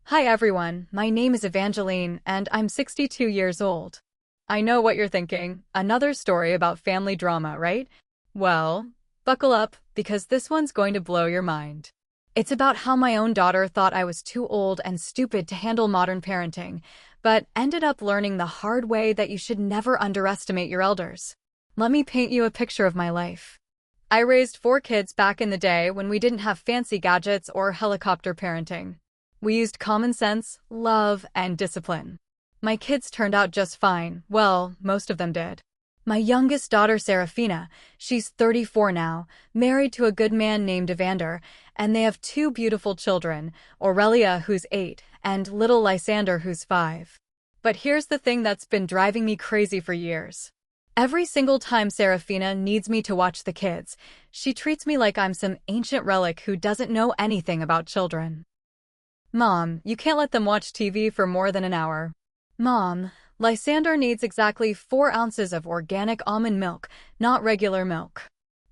Hi everyone, my name is Evangeline and I'm 62 years old. I know what you're thinking, another story about family drama, right? Well, buckle up, because this one's going to blow your mind. It's about how my own daughter thought I was too old and stupid to handle modern parenting, but ended up learning the hard way that you should never underestimate your elders. Let me paint you a picture of my life. I raised 4 kids back in the day when we didn't have fancy gadgets or helicopter parenting. We used common sense, love, and discipline. My kids turned out just fine. Well, most of them did. My youngest daughter, Serafina, she's 34 now, married to a good man named Evander, and they have 2 beautiful children, Aurelia, who's 8, and little Lysander, who's 5. But here's the thing that's been driving me crazy for years. Every single time Serafina needs me to watch the kids, she treats me like I'm some ancient relic who doesn't know anything about children. Mom, you can't let them watch TV for more than an hour. Mom, Lysander needs exactly 4 ounces of organic almond milk, not regular milk.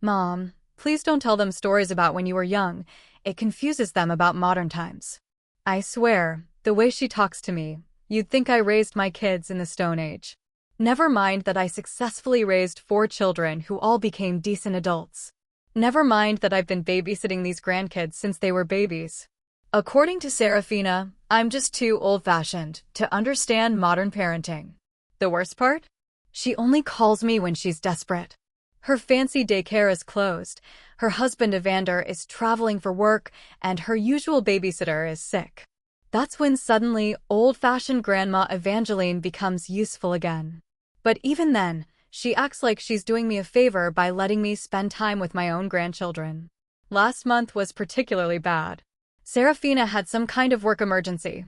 Mom, please don't tell them stories about when you were young. It confuses them about modern times. I swear, the way she talks to me, you'd think I raised my kids in the Stone Age. Never mind that I successfully raised 4 children who all became decent adults. Never mind that I've been babysitting these grandkids since they were babies. According to Serafina, I'm just too old-fashioned to understand modern parenting. The worst part? She only calls me when she's desperate. Her fancy daycare is closed, her husband Evander is traveling for work, and her usual babysitter is sick. That's when suddenly old-fashioned Grandma Evangeline becomes useful again. But even then, she acts like she's doing me a favor by letting me spend time with my own grandchildren. Last month was particularly bad. Serafina had some kind of work emergency.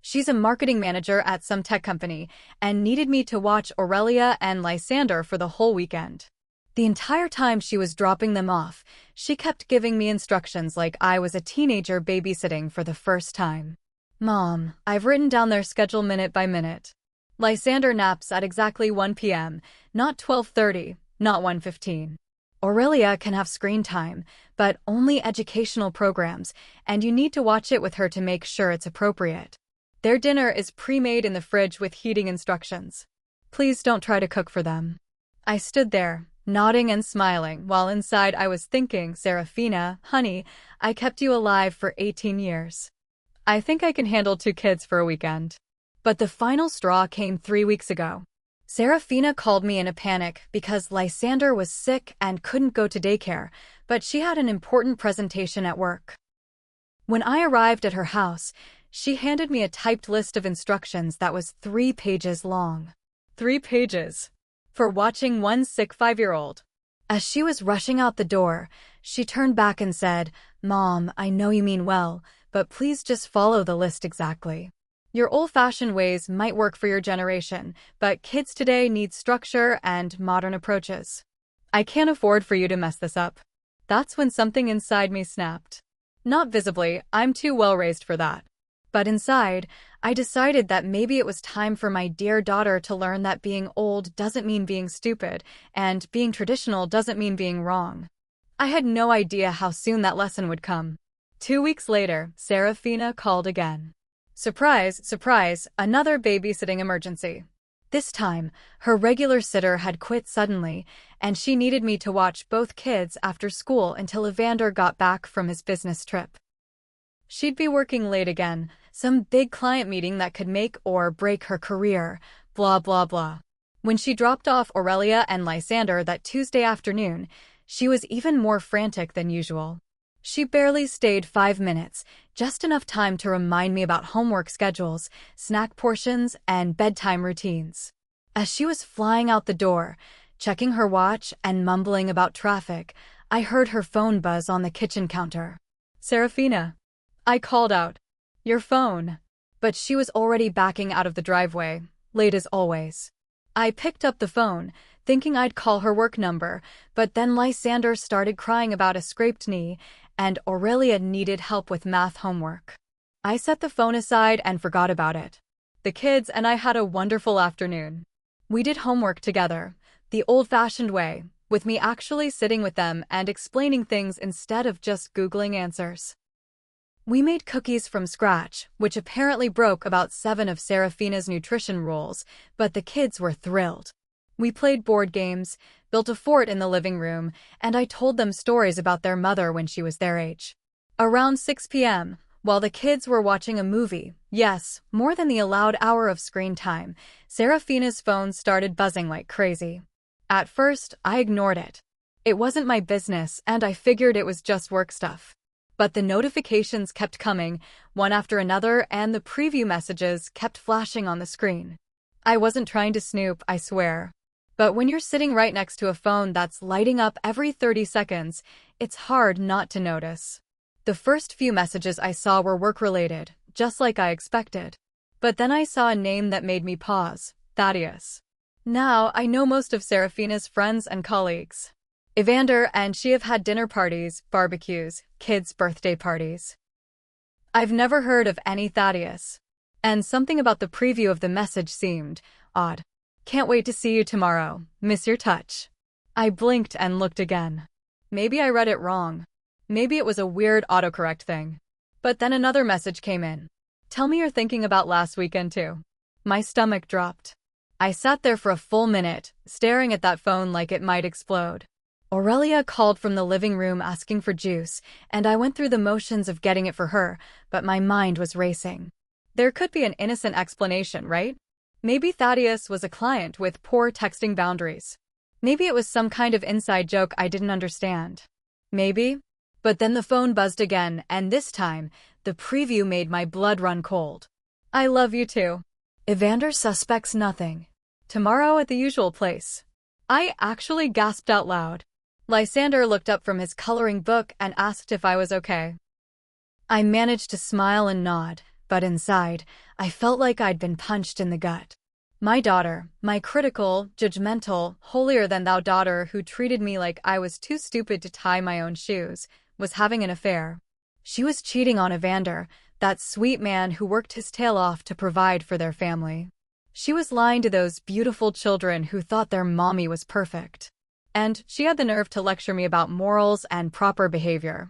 She's a marketing manager at some tech company and needed me to watch Aurelia and Lysander for the whole weekend. The entire time she was dropping them off, she kept giving me instructions like I was a teenager babysitting for the first time. Mom, I've written down their schedule minute by minute. Lysander naps at exactly 1 p.m., not 12:30, not 1:15. Aurelia can have screen time, but only educational programs, and you need to watch it with her to make sure it's appropriate. Their dinner is pre-made in the fridge with heating instructions. Please don't try to cook for them. I stood there, nodding and smiling, while inside I was thinking, Serafina, honey, I kept you alive for 18 years. I think I can handle 2 kids for a weekend. But the final straw came 3 weeks ago. Serafina called me in a panic because Lysander was sick and couldn't go to daycare, but she had an important presentation at work. When I arrived at her house, she handed me a typed list of instructions that was 3 pages long. 3 pages. For watching one sick 5-year-old. As she was rushing out the door, she turned back and said, Mom, I know you mean well, but please just follow the list exactly. Your old-fashioned ways might work for your generation, but kids today need structure and modern approaches. I can't afford for you to mess this up. That's when something inside me snapped. Not visibly, I'm too well-raised for that. But inside, I decided that maybe it was time for my dear daughter to learn that being old doesn't mean being stupid, and being traditional doesn't mean being wrong. I had no idea how soon that lesson would come. 2 weeks later, Serafina called again. Surprise, surprise, another babysitting emergency. This time, her regular sitter had quit suddenly, and she needed me to watch both kids after school until Evander got back from his business trip. She'd be working late again, some big client meeting that could make or break her career, blah blah blah. When she dropped off Aurelia and Lysander that Tuesday afternoon, she was even more frantic than usual. She barely stayed 5 minutes, just enough time to remind me about homework schedules, snack portions, and bedtime routines. As she was flying out the door, checking her watch and mumbling about traffic, I heard her phone buzz on the kitchen counter. Serafina. I called out, your phone. But she was already backing out of the driveway, late as always. I picked up the phone, thinking I'd call her work number, but then Lysander started crying about a scraped knee, and Aurelia needed help with math homework. I set the phone aside and forgot about it. The kids and I had a wonderful afternoon. We did homework together, the old-fashioned way, with me actually sitting with them and explaining things instead of just Googling answers. We made cookies from scratch, which apparently broke about 7 of Serafina's nutrition rules, but the kids were thrilled. We played board games, built a fort in the living room, and I told them stories about their mother when she was their age. Around 6 p.m., while the kids were watching a movie, yes, more than the allowed hour of screen time, Serafina's phone started buzzing like crazy. At first, I ignored it. It wasn't my business, and I figured it was just work stuff. But the notifications kept coming, one after another, and the preview messages kept flashing on the screen. I wasn't trying to snoop, I swear. But when you're sitting right next to a phone that's lighting up every 30 seconds, it's hard not to notice. The first few messages I saw were work-related, just like I expected. But then I saw a name that made me pause: Thaddeus. Now I know most of Serafina's friends and colleagues. Evander and she have had dinner parties, barbecues, kids' birthday parties. I've never heard of any Thaddeus. And something about the preview of the message seemed odd. Can't wait to see you tomorrow. Miss your touch. I blinked and looked again. Maybe I read it wrong. Maybe it was a weird autocorrect thing. But then another message came in. Tell me you're thinking about last weekend too. My stomach dropped. I sat there for a full minute, staring at that phone like it might explode. Aurelia called from the living room asking for juice, and I went through the motions of getting it for her, but my mind was racing. There could be an innocent explanation, right? Maybe Thaddeus was a client with poor texting boundaries. Maybe it was some kind of inside joke I didn't understand. Maybe. But then the phone buzzed again, and this time, the preview made my blood run cold. I love you too. Evander suspects nothing. Tomorrow at the usual place. I actually gasped out loud. Lysander looked up from his coloring book and asked if I was okay. I managed to smile and nod, but inside, I felt like I'd been punched in the gut. My daughter, my critical, judgmental, holier-than-thou daughter who treated me like I was too stupid to tie my own shoes, was having an affair. She was cheating on Evander, that sweet man who worked his tail off to provide for their family. She was lying to those beautiful children who thought their mommy was perfect. And she had the nerve to lecture me about morals and proper behavior.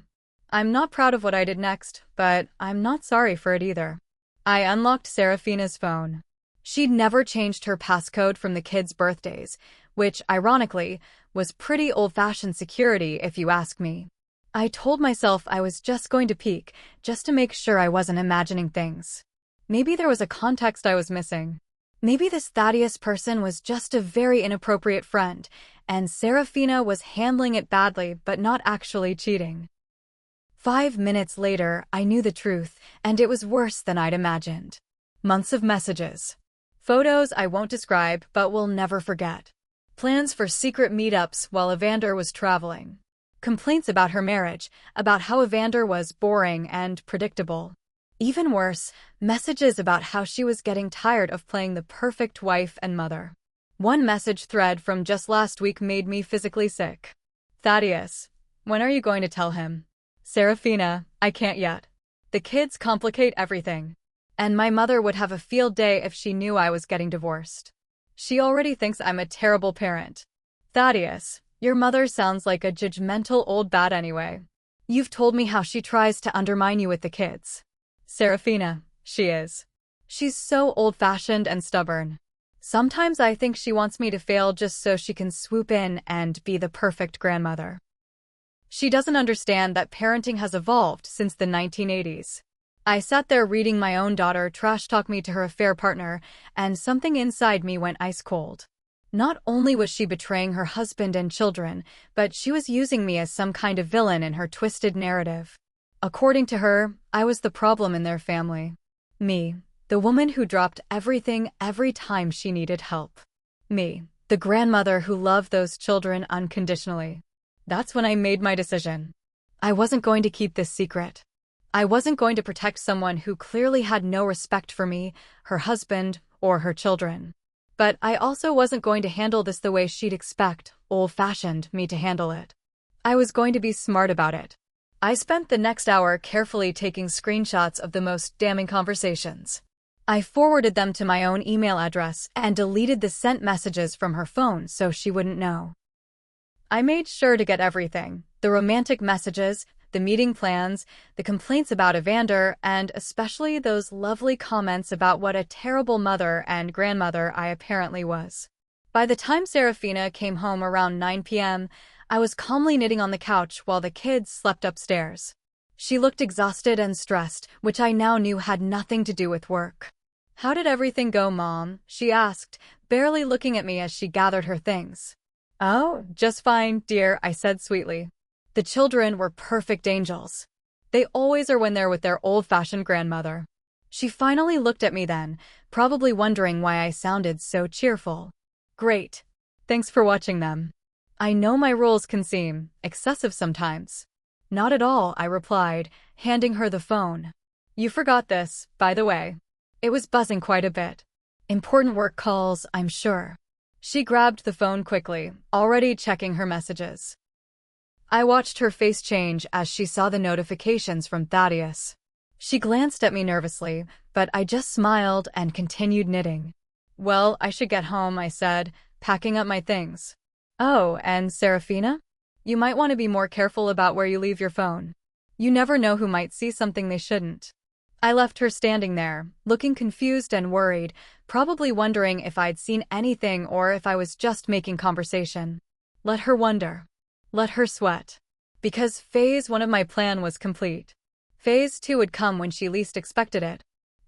I'm not proud of what I did next, but I'm not sorry for it either. I unlocked Serafina's phone. She'd never changed her passcode from the kids' birthdays, which, ironically, was pretty old-fashioned security if you ask me. I told myself I was just going to peek, just to make sure I wasn't imagining things. Maybe there was a context I was missing. Maybe this Thaddeus person was just a very inappropriate friend, and Serafina was handling it badly but not actually cheating. 5 minutes later, I knew the truth, and it was worse than I'd imagined. Months of messages. Photos I won't describe but will never forget. Plans for secret meetups while Evander was traveling. Complaints about her marriage, about how Evander was boring and predictable. Even worse, messages about how she was getting tired of playing the perfect wife and mother. One message thread from just last week made me physically sick. Thaddeus, when are you going to tell him? Serafina, I can't yet. The kids complicate everything. And my mother would have a field day if she knew I was getting divorced. She already thinks I'm a terrible parent. Thaddeus, your mother sounds like a judgmental old bat anyway. You've told me how she tries to undermine you with the kids. Serafina, she is. She's so old-fashioned and stubborn. Sometimes I think she wants me to fail just so she can swoop in and be the perfect grandmother. She doesn't understand that parenting has evolved since the 1980s. I sat there reading my own daughter trash-talk me to her affair partner, and something inside me went ice-cold. Not only was she betraying her husband and children, but she was using me as some kind of villain in her twisted narrative. According to her, I was the problem in their family. Me, the woman who dropped everything every time she needed help. Me, the grandmother who loved those children unconditionally. That's when I made my decision. I wasn't going to keep this secret. I wasn't going to protect someone who clearly had no respect for me, her husband, or her children. But I also wasn't going to handle this the way she'd expect, old-fashioned, me to handle it. I was going to be smart about it. I spent the next hour carefully taking screenshots of the most damning conversations. I forwarded them to my own email address and deleted the sent messages from her phone so she wouldn't know. I made sure to get everything: the romantic messages, the meeting plans, the complaints about Evander, and especially those lovely comments about what a terrible mother and grandmother I apparently was. By the time Serafina came home around 9 p.m., I was calmly knitting on the couch while the kids slept upstairs. She looked exhausted and stressed, which I now knew had nothing to do with work. "How did everything go, Mom?" she asked, barely looking at me as she gathered her things. "Oh, just fine, dear," I said sweetly. The children were perfect angels. They always are when they're with their old-fashioned grandmother. She finally looked at me then, probably wondering why I sounded so cheerful. "Great. Thanks for watching them. I know my roles can seem excessive sometimes." "Not at all," I replied, handing her the phone. "You forgot this, by the way." It was buzzing quite a bit. "Important work calls, I'm sure." She grabbed the phone quickly, already checking her messages. I watched her face change as she saw the notifications from Thaddeus. She glanced at me nervously, but I just smiled and continued knitting. "Well, I should get home," I said, packing up my things. "Oh, and Serafina? You might want to be more careful about where you leave your phone. You never know who might see something they shouldn't." I left her standing there, looking confused and worried, probably wondering if I'd seen anything or if I was just making conversation. Let her wonder. Let her sweat. Because phase 1 of my plan was complete. Phase 2 would come when she least expected it.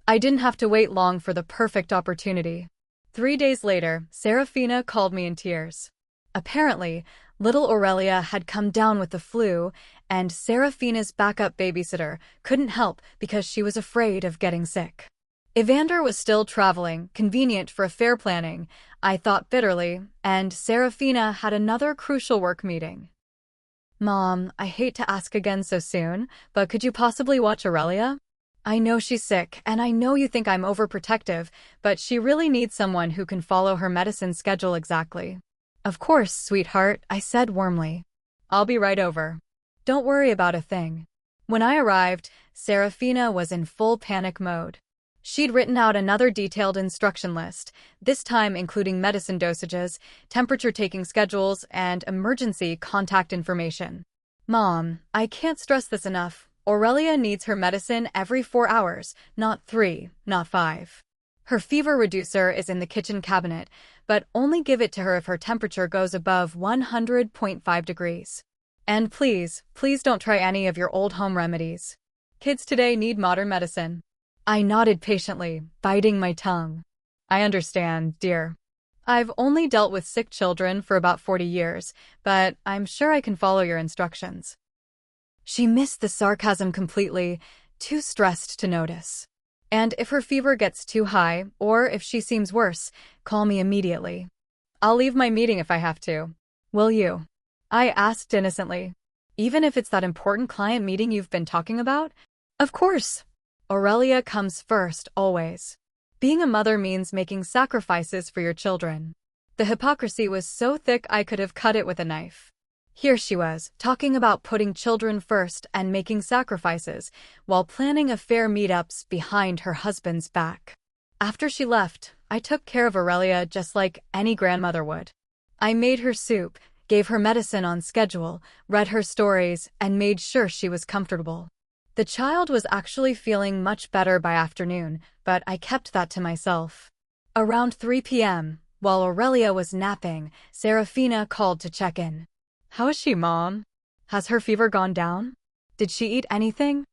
I didn't have to wait long for the perfect opportunity. 3 days later, Serafina called me in tears. Apparently, little Aurelia had come down with the flu, and Serafina's backup babysitter couldn't help because she was afraid of getting sick. Evander was still traveling, convenient for affair planning, I thought bitterly, and Serafina had another crucial work meeting. "Mom, I hate to ask again so soon, but could you possibly watch Aurelia? I know she's sick, and I know you think I'm overprotective, but she really needs someone who can follow her medicine schedule exactly." "Of course, sweetheart," I said warmly. "I'll be right over. Don't worry about a thing." When I arrived, Serafina was in full panic mode. She'd written out another detailed instruction list, this time including medicine dosages, temperature-taking schedules, and emergency contact information. "Mom, I can't stress this enough. Aurelia needs her medicine every 4 hours, not 3, not 5. Her fever reducer is in the kitchen cabinet, but only give it to her if her temperature goes above 100.5 degrees. And please, please don't try any of your old home remedies. Kids today need modern medicine." I nodded patiently, biting my tongue. "I understand, dear. I've only dealt with sick children for about 40 years, but I'm sure I can follow your instructions." She missed the sarcasm completely, too stressed to notice. "And if her fever gets too high, or if she seems worse, call me immediately. I'll leave my meeting if I have to." "Will you?" I asked innocently. "Even if it's that important client meeting you've been talking about?" "Of course. Aurelia comes first, always. Being a mother means making sacrifices for your children." The hypocrisy was so thick I could have cut it with a knife. Here she was, talking about putting children first and making sacrifices, while planning affair meetups behind her husband's back. After she left, I took care of Aurelia just like any grandmother would. I made her soup, gave her medicine on schedule, read her stories, and made sure she was comfortable. The child was actually feeling much better by afternoon, but I kept that to myself. Around 3 p.m., while Aurelia was napping, Serafina called to check in. "How is she, Mom? Has her fever gone down? Did she eat anything?"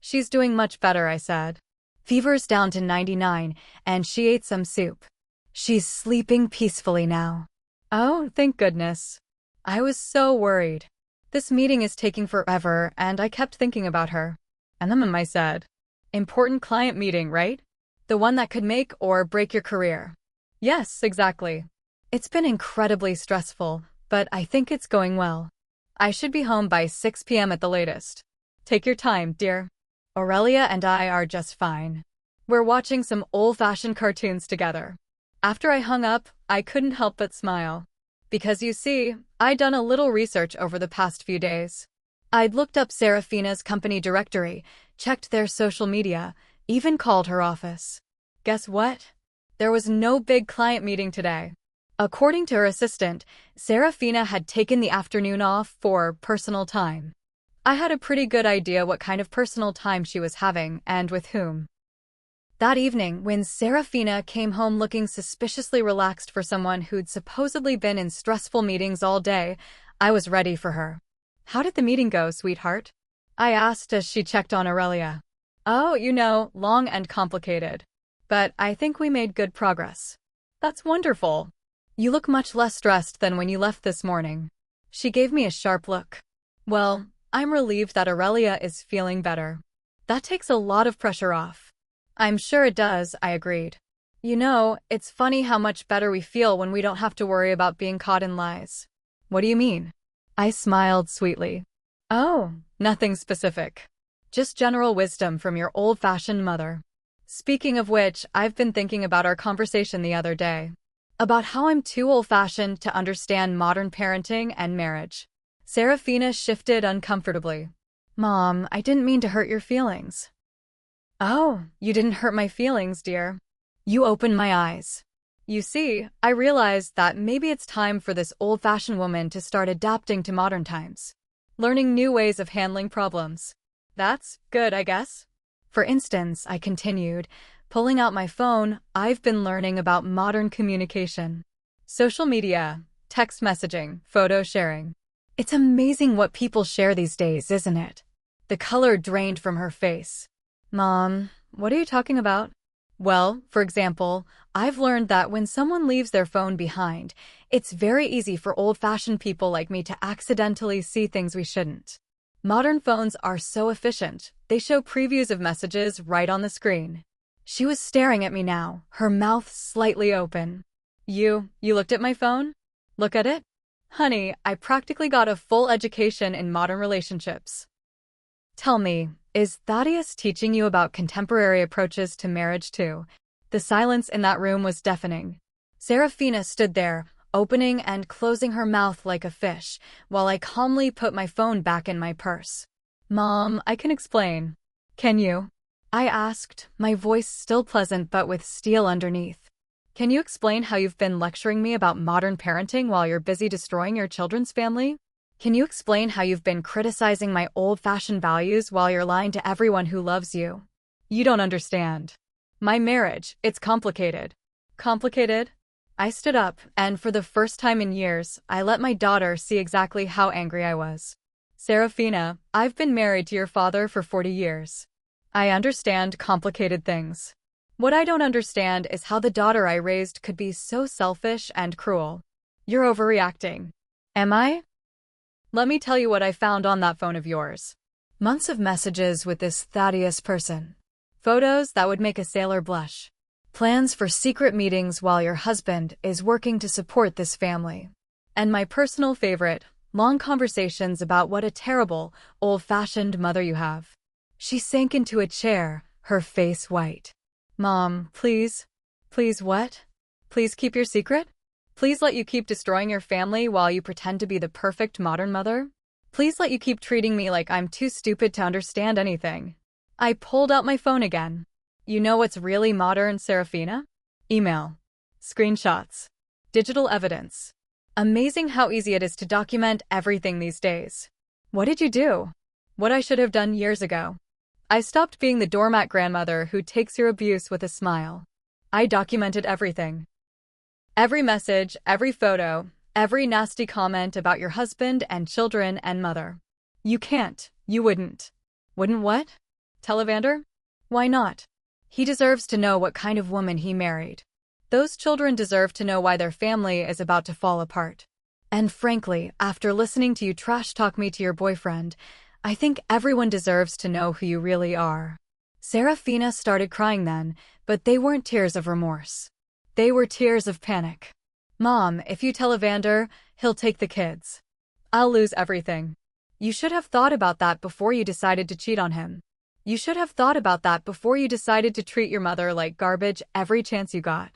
"She's doing much better," I said. "Fever's down to 99, and she ate some soup. She's sleeping peacefully now." "Oh, thank goodness." I was so worried. This meeting is taking forever, and I kept thinking about her. "And I said, important client meeting, right? The one that could make or break your career." "Yes, exactly. It's been incredibly stressful, but I think it's going well. I should be home by 6 p.m. at the latest. Take your time, dear. Aurelia and I are just fine. We're watching some old-fashioned cartoons together." After I hung up, I couldn't help but smile. Because you see, I'd done a little research over the past few days. I'd looked up Serafina's company directory, checked their social media, even called her office. Guess what? There was no big client meeting today. According to her assistant, Serafina had taken the afternoon off for personal time. I had a pretty good idea what kind of personal time she was having and with whom. That evening, when Serafina came home looking suspiciously relaxed for someone who'd supposedly been in stressful meetings all day, I was ready for her. "How did the meeting go, sweetheart?" I asked as she checked on Aurelia. "Oh, long and complicated. But I think we made good progress." "That's wonderful. You look much less stressed than when you left this morning." She gave me a sharp look. "Well, I'm relieved that Aurelia is feeling better. That takes a lot of pressure off." "I'm sure it does," I agreed. It's funny how much better we feel when we don't have to worry about being caught in lies." "What do you mean?" I smiled sweetly. "Oh, nothing specific. Just general wisdom from your old-fashioned mother." Speaking of which, I've been thinking about our conversation the other day. About how I'm too old-fashioned to understand modern parenting and marriage. Serafina shifted uncomfortably. "Mom, I didn't mean to hurt your feelings." "Oh, you didn't hurt my feelings, dear. You opened my eyes. You see, I realized that maybe it's time for this old-fashioned woman to start adapting to modern times. Learning new ways of handling problems. That's good, I guess." "For instance," I continued, pulling out my phone, "I've been learning about modern communication. Social media, text messaging, photo sharing. It's amazing what people share these days, isn't it?" The color drained from her face. "Mom, what are you talking about?" "Well, for example, I've learned that when someone leaves their phone behind, it's very easy for old-fashioned people like me to accidentally see things we shouldn't. Modern phones are so efficient, they show previews of messages right on the screen." She was staring at me now, her mouth slightly open. You looked at my phone? Look at it? Honey, I practically got a full education in modern relationships. Tell me, is Thaddeus teaching you about contemporary approaches to marriage too? The silence in that room was deafening. Serafina stood there, opening and closing her mouth like a fish, while I calmly put my phone back in my purse. "Mom, I can explain." "Can you?" I asked, my voice still pleasant but with steel underneath. "Can you explain how you've been lecturing me about modern parenting while you're busy destroying your children's family? Can you explain how you've been criticizing my old-fashioned values while you're lying to everyone who loves you? You don't understand. My marriage, it's complicated." "Complicated?" I stood up, and for the first time in years, I let my daughter see exactly how angry I was. "Serafina, I've been married to your father for 40 years. I understand complicated things. What I don't understand is how the daughter I raised could be so selfish and cruel." "You're overreacting." "Am I?" "Let me tell you what I found on that phone of yours. Months of messages with this Thaddeus person. Photos that would make a sailor blush. Plans for secret meetings while your husband is working to support this family. And my personal favorite, long conversations about what a terrible, old-fashioned mother you have." She sank into a chair, her face white. "Mom, please." "Please what? Please keep your secret? Please let you keep destroying your family while you pretend to be the perfect modern mother? Please let you keep treating me like I'm too stupid to understand anything." I pulled out my phone again. You know what's really modern, Serafina? Email. Screenshots. Digital evidence. Amazing how easy it is to document everything these days. What did you do? What I should have done years ago. I stopped being the doormat grandmother who takes your abuse with a smile. I documented everything. Every message, every photo, every nasty comment about your husband and children and mother. You wouldn't. Wouldn't what? Tell Evander? Why not? He deserves to know what kind of woman he married. Those children deserve to know why their family is about to fall apart. And frankly, after listening to you trash talk me to your boyfriend, I think everyone deserves to know who you really are. Serafina started crying then, but they weren't tears of remorse. They were tears of panic. Mom, if you tell Evander, he'll take the kids. I'll lose everything. You should have thought about that before you decided to cheat on him. You should have thought about that before you decided to treat your mother like garbage every chance you got.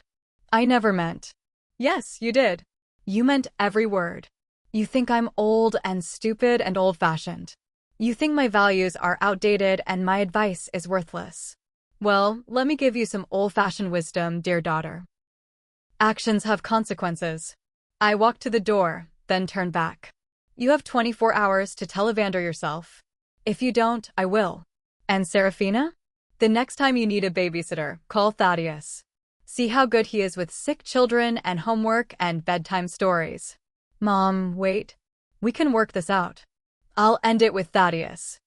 I never meant. Yes, you did. You meant every word. You think I'm old and stupid and old-fashioned. You think my values are outdated and my advice is worthless. Well, let me give you some old-fashioned wisdom, dear daughter. Actions have consequences. I walked to the door, then turned back. You have 24 hours to tell Evander yourself. If you don't, I will. And Serafina? The next time you need a babysitter, call Thaddeus. See how good he is with sick children and homework and bedtime stories. Mom, wait. We can work this out. I'll end it with Thaddeus.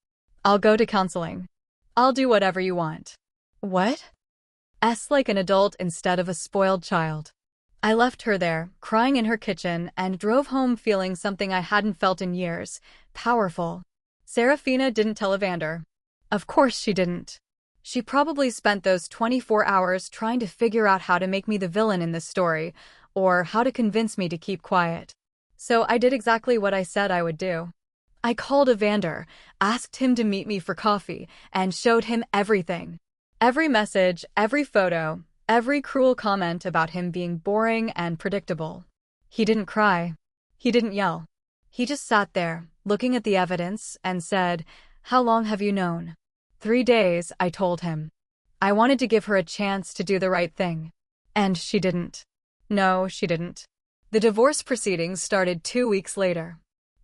I'll go to counseling. I'll do whatever you want. What? Like an adult instead of a spoiled child. I left her there, crying in her kitchen, and drove home feeling something I hadn't felt in years. Powerful. Serafina didn't tell Evander. Of course she didn't. She probably spent those 24 hours trying to figure out how to make me the villain in this story, or how to convince me to keep quiet. So I did exactly what I said I would do. I called Evander, asked him to meet me for coffee, and showed him everything. Every message, every photo, every cruel comment about him being boring and predictable. He didn't cry. He didn't yell. He just sat there, looking at the evidence, and said, "How long have you known?" 3 days, I told him. I wanted to give her a chance to do the right thing. And she didn't. No, she didn't. The divorce proceedings started 2 weeks later.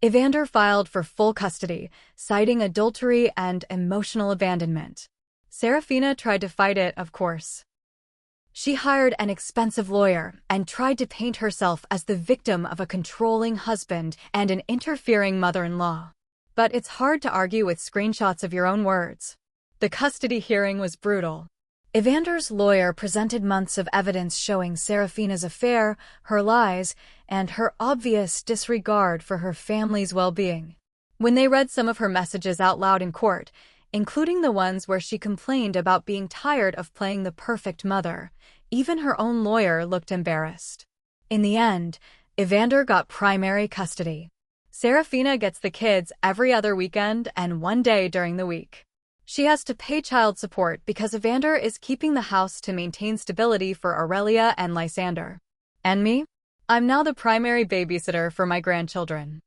Evander filed for full custody, citing adultery and emotional abandonment. Serafina tried to fight it, of course. She hired an expensive lawyer and tried to paint herself as the victim of a controlling husband and an interfering mother-in-law. But it's hard to argue with screenshots of your own words. The custody hearing was brutal. Evander's lawyer presented months of evidence showing Serafina's affair, her lies, and her obvious disregard for her family's well-being. When they read some of her messages out loud in court, including the ones where she complained about being tired of playing the perfect mother, even her own lawyer looked embarrassed. In the end, Evander got primary custody. Serafina gets the kids every other weekend and 1 day during the week. She has to pay child support because Evander is keeping the house to maintain stability for Aurelia and Lysander. And me? I'm now the primary babysitter for my grandchildren.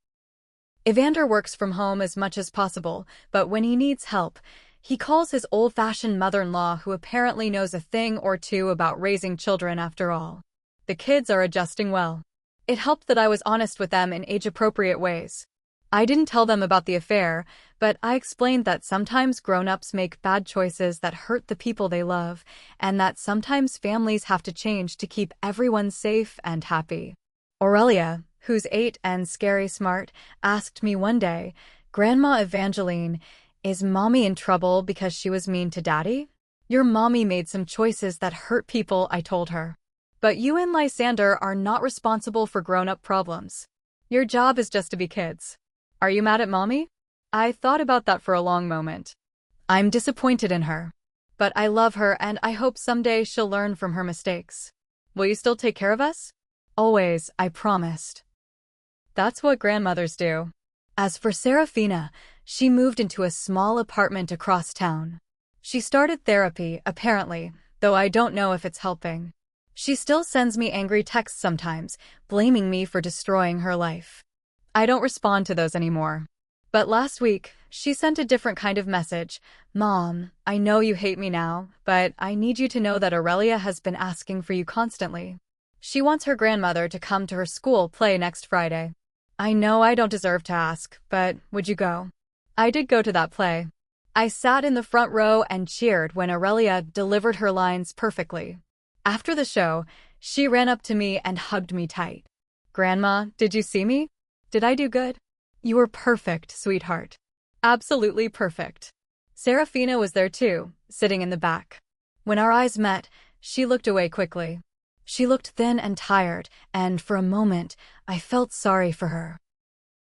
Evander works from home as much as possible, but when he needs help, he calls his old-fashioned mother-in-law who apparently knows a thing or two about raising children after all. The kids are adjusting well. It helped that I was honest with them in age-appropriate ways. I didn't tell them about the affair, but I explained that sometimes grown-ups make bad choices that hurt the people they love, and that sometimes families have to change to keep everyone safe and happy. Aurelia, who's 8 and scary smart, asked me one day, "Grandma Evangeline, is Mommy in trouble because she was mean to Daddy?" "Your mommy made some choices that hurt people," I told her. "But you and Lysander are not responsible for grown-up problems. Your job is just to be kids. Are you mad at Mommy?" I thought about that for a long moment. I'm disappointed in her. But I love her and I hope someday she'll learn from her mistakes. Will you still take care of us? Always, I promised. That's what grandmothers do. As for Serafina, she moved into a small apartment across town. She started therapy, apparently, though I don't know if it's helping. She still sends me angry texts sometimes, blaming me for destroying her life. I don't respond to those anymore. But last week, she sent a different kind of message. "Mom, I know you hate me now, but I need you to know that Aurelia has been asking for you constantly. She wants her grandmother to come to her school play next Friday. I know I don't deserve to ask, but would you go?" I did go to that play. I sat in the front row and cheered when Aurelia delivered her lines perfectly. After the show, she ran up to me and hugged me tight. "Grandma, did you see me? Did I do good?" "You were perfect, sweetheart. Absolutely perfect." Serafina was there too, sitting in the back. When our eyes met, she looked away quickly. She looked thin and tired, and for a moment, I felt sorry for her.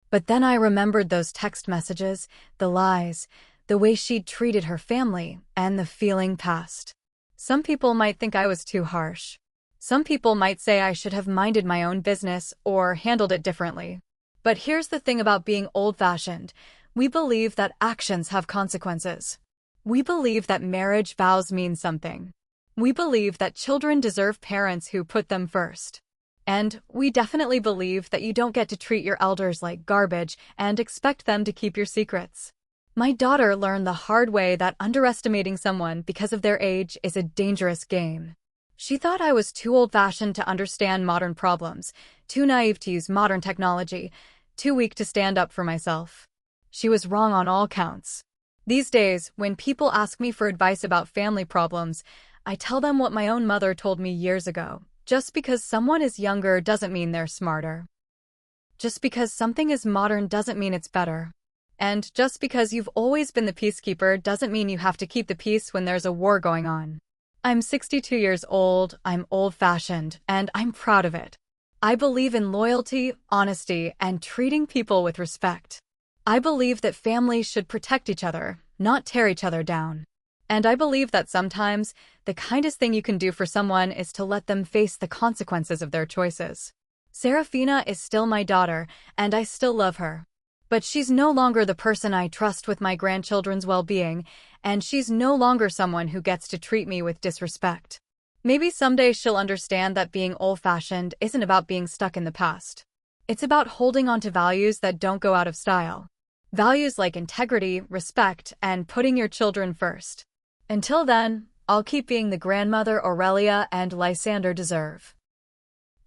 But then I remembered those text messages, the lies, the way she'd treated her family, and the feeling passed. Some people might think I was too harsh. Some people might say I should have minded my own business or handled it differently. But here's the thing about being old-fashioned. We believe that actions have consequences. We believe that marriage vows mean something. We believe that children deserve parents who put them first. And we definitely believe that you don't get to treat your elders like garbage and expect them to keep your secrets. My daughter learned the hard way that underestimating someone because of their age is a dangerous game. She thought I was too old-fashioned to understand modern problems, too naive to use modern technology, too weak to stand up for myself. She was wrong on all counts. These days, when people ask me for advice about family problems, I tell them what my own mother told me years ago. Just because someone is younger doesn't mean they're smarter. Just because something is modern doesn't mean it's better. And just because you've always been the peacekeeper doesn't mean you have to keep the peace when there's a war going on. I'm 62 years old, I'm old-fashioned, and I'm proud of it. I believe in loyalty, honesty, and treating people with respect. I believe that families should protect each other, not tear each other down. And I believe that sometimes, the kindest thing you can do for someone is to let them face the consequences of their choices. Serafina is still my daughter, and I still love her. But she's no longer the person I trust with my grandchildren's well-being, and she's no longer someone who gets to treat me with disrespect. Maybe someday she'll understand that being old-fashioned isn't about being stuck in the past. It's about holding on to values that don't go out of style. Values like integrity, respect, and putting your children first. Until then, I'll keep being the grandmother Aurelia and Lysander deserve.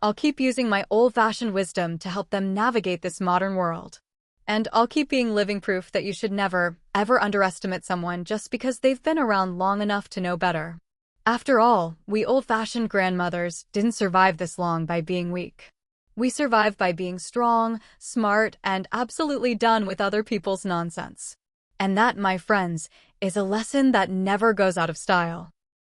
I'll keep using my old-fashioned wisdom to help them navigate this modern world. And I'll keep being living proof that you should never, ever underestimate someone just because they've been around long enough to know better. After all, we old-fashioned grandmothers didn't survive this long by being weak. We survived by being strong, smart, and absolutely done with other people's nonsense. And that, my friends, is a lesson that never goes out of style.